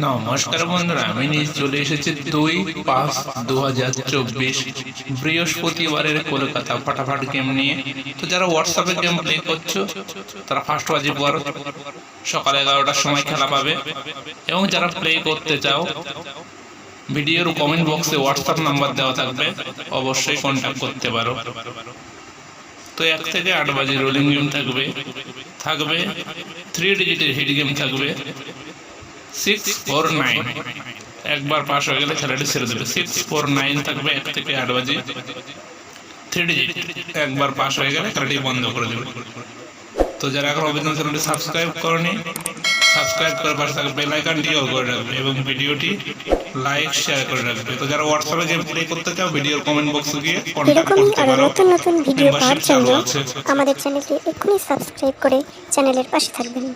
নমস্কার বন্ধুরা, আমি নিয়ে চলে এসেছি 2/5/2024 বৃহস্পতিবারের কলকাতা ফাটাফাট গেম নিয়ে। তো যারা হোয়াটসঅ্যাপে গেম প্লে করছো তারা ফার্স্ট বাজি পর সকাল 11টার সময় খেলা পাবে, এবং যারা প্লে করতে চাও ভিডিওর কমেন্ট বক্সে হোয়াটসঅ্যাপ নাম্বার দেওয়া থাকবে, অবশ্যই কন্ট্যাক্ট করতে পারো। তো 1 থেকে 8 বাজে রোলিং গেম থাকবে 3 ডিজিটের হিট গেম থাকবে 649। একবার পাস হয়ে গেলে খেলাটি ছেড়ে দেবে। 649 থাকবে 1 থেকে 8 বাজে 3 ডিজিট। একবার পাস হয়ে গেলে খেলাটি বন্ধ করে দেবে। তো যারা এখন অভিযান চ্যানেলটি সাবস্ক্রাইব করনি, সাবস্ক্রাইব করে পাশে থাকা বেল আইকনটি অন করে রাখবে এবং ভিডিওটি লাইক শেয়ার করে রাখবে। তো যারা হোয়াটসঅ্যাপে গেম প্লে করতে চাও ভিডিওর কমেন্ট বক্সে গিয়ে কন্টাক্ট করতে পারো। নতুন নতুন ভিডিও পাওয়ার জন্য আমাদের চ্যানেলটি এক্ষুনি সাবস্ক্রাইব করে চ্যানেলের পাশে থাকবেন।